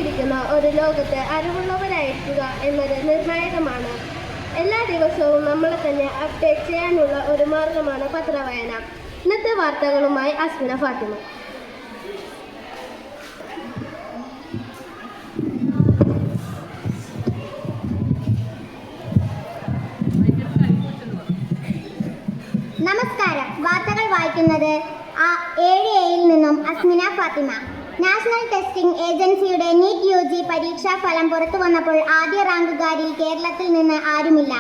മാറിക്കൊണ്ടിരിക്കുന്ന ഒരു ലോകത്ത് അറിവുള്ളവരായിരിക്കുക എന്നത് നിർണായകമാണ്. എല്ലാ ദിവസവും നമ്മളെ തന്നെ അപ്ഡേറ്റ് ചെയ്യാനുള്ള ഒരു മാർഗമാണ് പത്രവായന. ഇന്നത്തെ വാർത്തകളുമായി അസ്മിന ഫാത്തിമ. നമസ്കാരം. വാർത്തകൾ വായിക്കുന്നത് 7Aയിൽ നിന്നും അസ്മിന ഫാത്തിമ. നാഷണൽ ടെസ്റ്റിംഗ് ഏജൻസിയുടെ നീറ്റ് UG പരീക്ഷാ ഫലം പുറത്തു വന്നപ്പോൾ ആദ്യ റാങ്കുകാരിൽ കേരളത്തിൽ നിന്ന് ആരുമില്ല.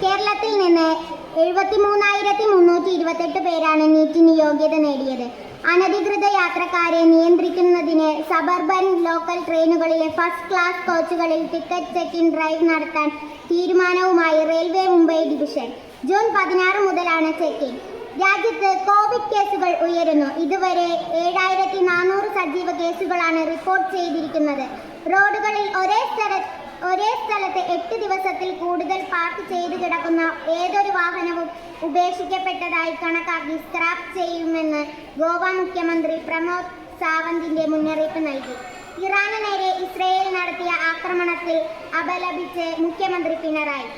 കേരളത്തിൽ നിന്ന് 73,328 പേരാണ് നീറ്റിന് യോഗ്യത നേടിയത്. അനധികൃത യാത്രക്കാരെ നിയന്ത്രിക്കുന്നതിന് സബർബൻ ലോക്കൽ ട്രെയിനുകളിലെ ഫസ്റ്റ് ക്ലാസ് കോച്ചുകളിൽ ടിക്കറ്റ് ചെക്കിൻ ഡ്രൈവ് നടത്താൻ തീരുമാനവുമായി റെയിൽവേ മുംബൈ ഡിവിഷൻ. ജൂൺ 16 മുതലാണ് ചെക്കിംഗ്. രാജ്യത്ത് കോവിഡ് കേസുകൾ ഉയരുന്നു. ഇതുവരെ 7,400 സജീവ കേസുകളാണ് റിപ്പോർട്ട് ചെയ്തിരിക്കുന്നത്. റോഡുകളിൽ ഒരേ സ്ഥലത്ത് 8 ദിവസത്തിൽ കൂടുതൽ പാർക്ക് ചെയ്തു കിടക്കുന്ന ഏതൊരു വാഹനവും ഉപേക്ഷിക്കപ്പെട്ടതായി കണക്കാക്കി സ്ക്രാപ്പ് ചെയ്യുമെന്ന് ഗോവ മുഖ്യമന്ത്രി പ്രമോദ് സാവന്തിന്റെ മുന്നറിയിപ്പ് നൽകി. ഇറാന് നേരെ ഇസ്രയേൽ നടത്തിയ ആക്രമണത്തിൽ അപലപിച്ച് മുഖ്യമന്ത്രി പിണറായി.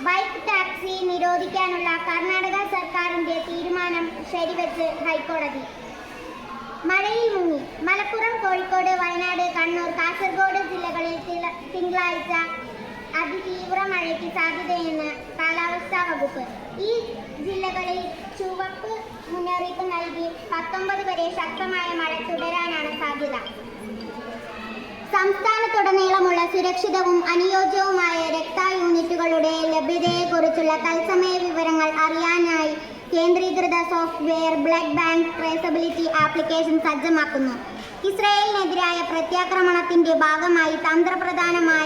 ബൈക്ക് ടാക്സി നിരോധിക്കാനുള്ള കർണാടക സർക്കാരിന്റെ തീരുമാനം ശരിവെച്ച് ഹൈക്കോടതി. മഴയിൽ മുങ്ങി മലപ്പുറം, കോഴിക്കോട്, വയനാട്, കണ്ണൂർ, കാസർഗോഡ് ജില്ലകളിൽ തിങ്കളാഴ്ച അതിതീവ്ര മഴയ്ക്ക് സാധ്യതയെന്ന് കാലാവസ്ഥാ വകുപ്പ്. ഈ ജില്ലകളിൽ ചുവപ്പ് മുന്നറിയിപ്പ് നൽകി 19 വരെ ശക്തമായ മഴ തുടരാനാണ് സാധ്യത. സംസ്ഥാനത്തുടനീളമുള്ള സുരക്ഷിതവും അനുയോജ്യവുമായ രക്തയൂണിറ്റുകളുടെ ലഭ്യതയെക്കുറിച്ചുള്ള തത്സമയ വിവരങ്ങൾ അറിയാനായി കേന്ദ്രീകൃത software blood bank traceability application സജ്ജമാക്കുന്നു. ഇസ്രയേലിനെതിരായ പ്രത്യാക്രമണത്തിന്റെ ഭാഗമായി തന്ത്രപ്രധാനമായ